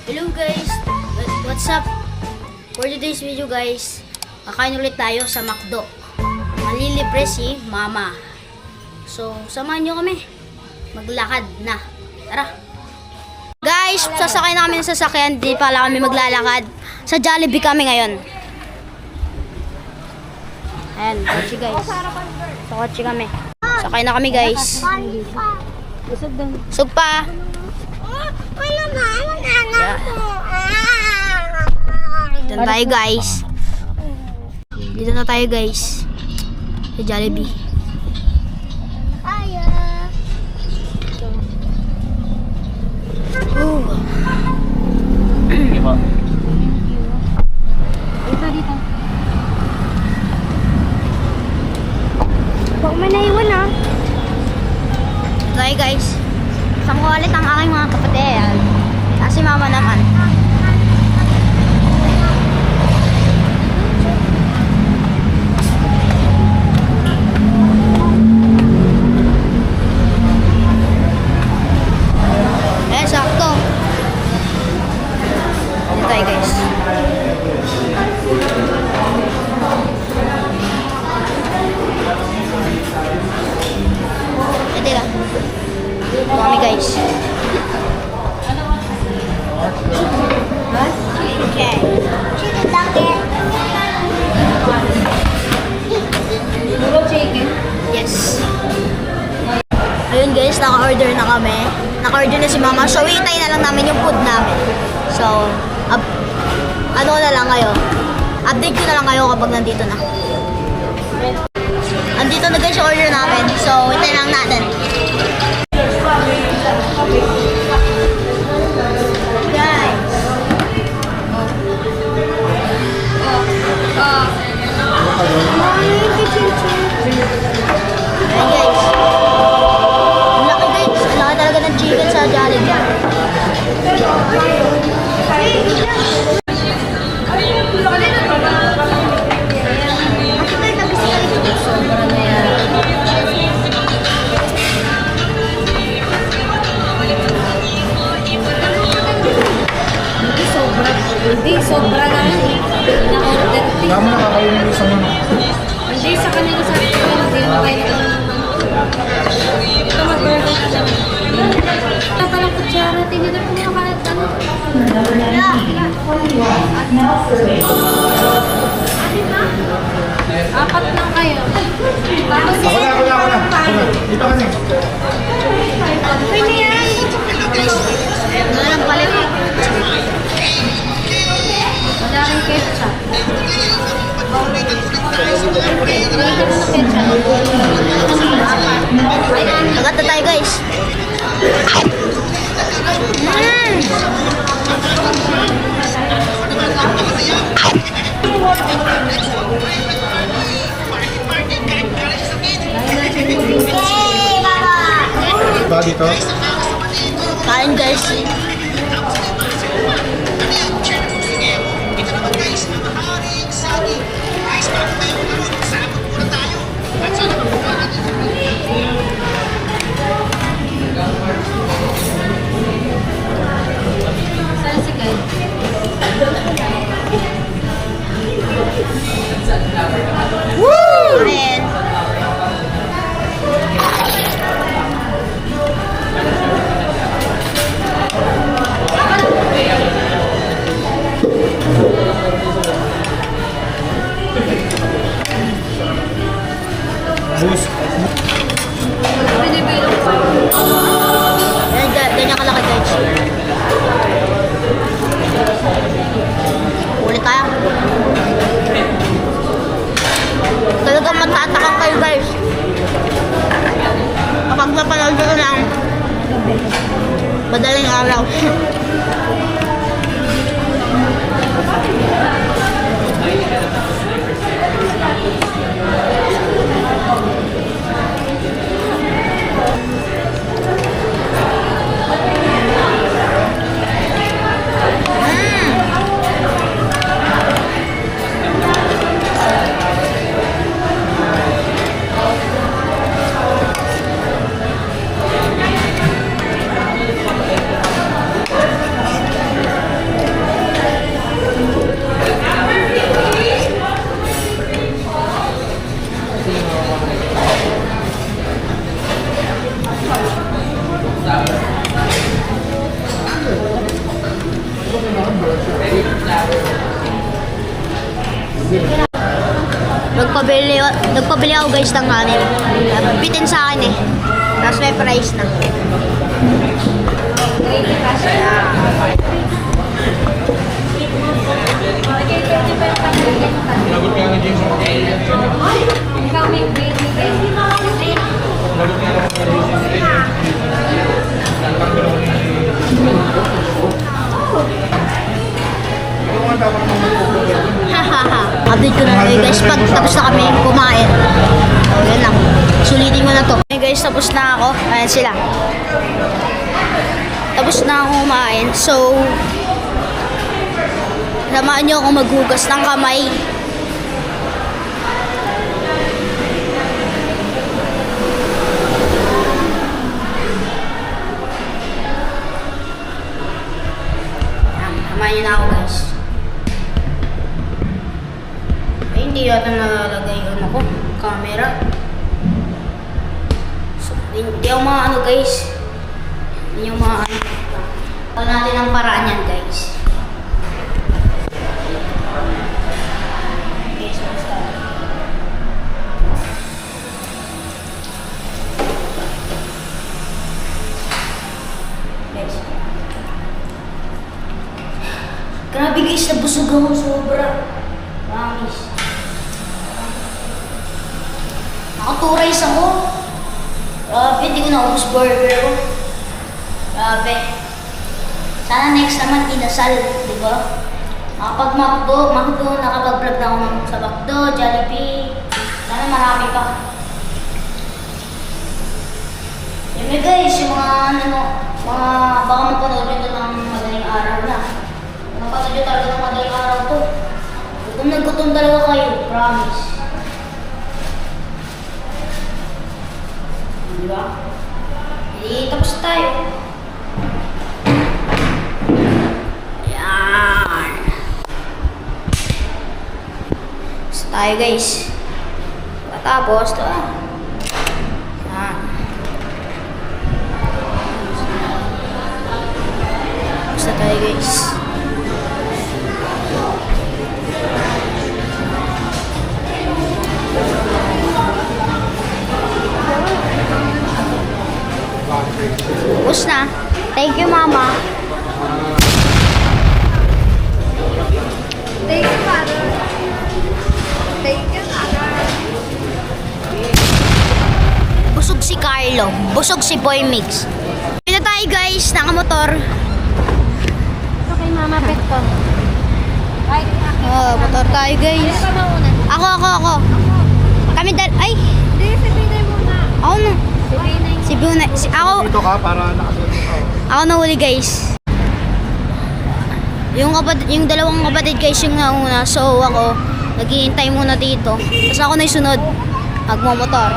Hello guys, what's up? For today's video guys, kakain ulit tayo sa McDo. Malilibre si Mama. So, samahan nyo kami. Maglakad na. Tara! Guys, sasakay na kami ng sasakyan. Di pala kami maglalakad. Sa Jollibee kami ngayon. Ayan, kotse guys. Sa kotse kami. Sakay na kami guys. Sug pa. Dito na tayo guys. Dito na tayo guys. Sa Jollibee. Huwag may naiwan ah. Okay guys. Kasama ko ulit ang aking mga kapatid. Kasi mama naman. Eh, sakto. Ito tayo guys. Ito lang. Ito kami guys. Okay. Yes. Ayun guys, naka-order na kami. Naka-order na si Mama. So, itay na lang namin yung food namin. So, ano na lang kayo? Update ko na lang kayo kapag nandito na. Andito na guys yung order namin. So, itay lang natin. Ayan guys. Ang laki guys. Ang laki talaga ng chicken sa Jollibee. Hindi, sobra naman eh. Naka-order. Kaya mo nakakain yung isang ano. Hindi, sa kanila sa akin. Hindi na tayo ito mag-burger ka lang. Ito palang kutsara. Tinidor ko mga kahit ano. Apat lang kayo. Ako na. Dito ka na. Pwede yan. Ano lang palit eh. Wala rin ketchup. Wala rin ketchup. Lagat na tayo guys. Ba dito? Kain guys. Woo! Ayan. Nagpabili ako guys ng kanin. Bitin sa akin eh. Tapos may price na. Update ko na kayo guys pag tapos na kami kumain. So, yan lang. Sulitin ko na to. Okay guys, tapos na ako. Ayan sila. Tapos na ako kumain. So, samahan nyo ako maghugas ng kamay. Samahan nyo na ako guys. Hindi yata nalalagay yung camera. So, hindi ako maano guys. Hindi ako maano. Ito natin ang paraan yan guys. Okay, so start. Guys. Grabe guys, nabusog ako sobra. Promise. Nakaturize ako. Grabe, hindi ko naubos burger ko. Grabe. Sana next naman inasal, di ba? Nakapag McDo, nakapag-vlog na ako sa McDo, Jollibee. Sana marami pa. Yun guys, yung baka mapanood nyo ito ng madaling araw na. Kung mapanood nyo talaga ng madaling araw to. Kung naggutom talaga kayo, promise. Diba? Hindi, tapos tayo. Yan. Tapos tayo guys. Tapos, ito ah. Yan. Tapos na tayo guys. Tapos na. Thank you, Mama. Thank you, Father. Thank you, Father. Busog si Carlo. Busog si Boy Mix. Ito tayo guys, nakamotor. Ito kay Mama Pet ko. Ay, Oh, motor tayo guys. Sino ba mauna? Ako. Kami ay, Hindi, si Pinay muna. ako na. Si Pinay. Si Buna, ako, Dito ka para nakasunod ka. ako nahuli guys. Yung dalawang kapatid guys yung nauna. So ako, naghihintay muna dito. Tapos ako na yung sunod. Magmomotor.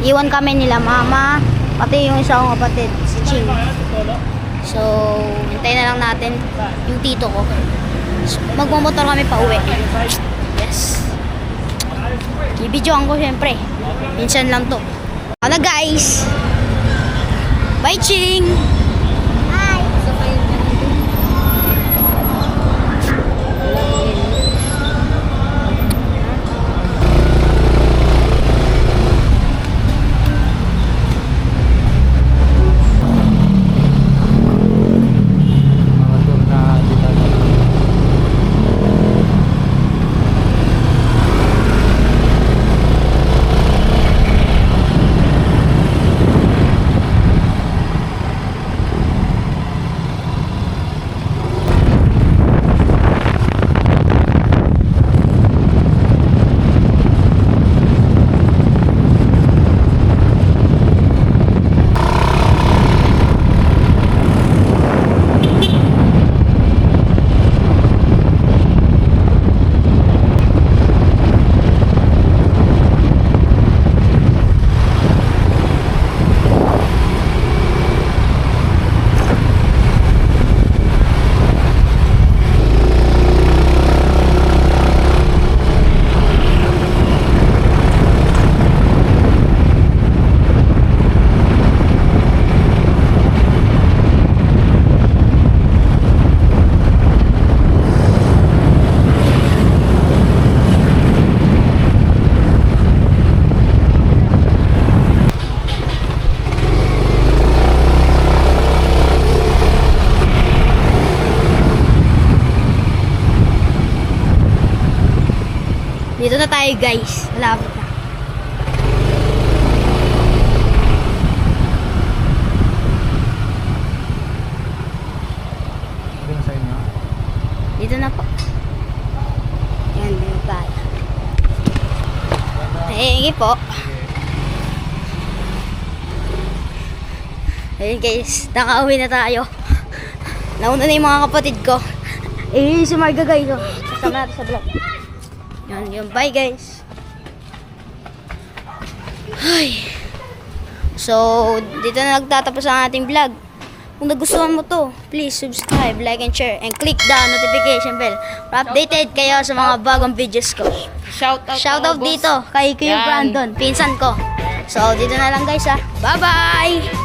Iwan kami nila mama, pati yung isa kong kapatid, si Ching. So, hintayin na lang natin yung tito ko. So, magmomotor kami pa uwi. Yes. I-videoan ko syempre. Minsan lang to. Ano guys? Bye Ching! Sa kayo na. Mga tour na dito. Dito na tayo guys. Malapit na. Ito na sa inyo. Dito na po. Yan, dito tayo. Hingi po. Ayun guys, nakauwi na tayo. Nauna na yung mga kapatid ko. Si Marga guys. Oh. Kasama natin sa vlog. Yan, bye guys. Ay. So, dito na nagtatapos ang ating vlog. Kung nagustuhan mo to, please subscribe, like, and share, and click the notification bell para updated kayo sa mga bagong videos ko. Shoutout dito kay Kuya Brandon, pinsan ko. So, dito na lang guys ha. Bye-bye!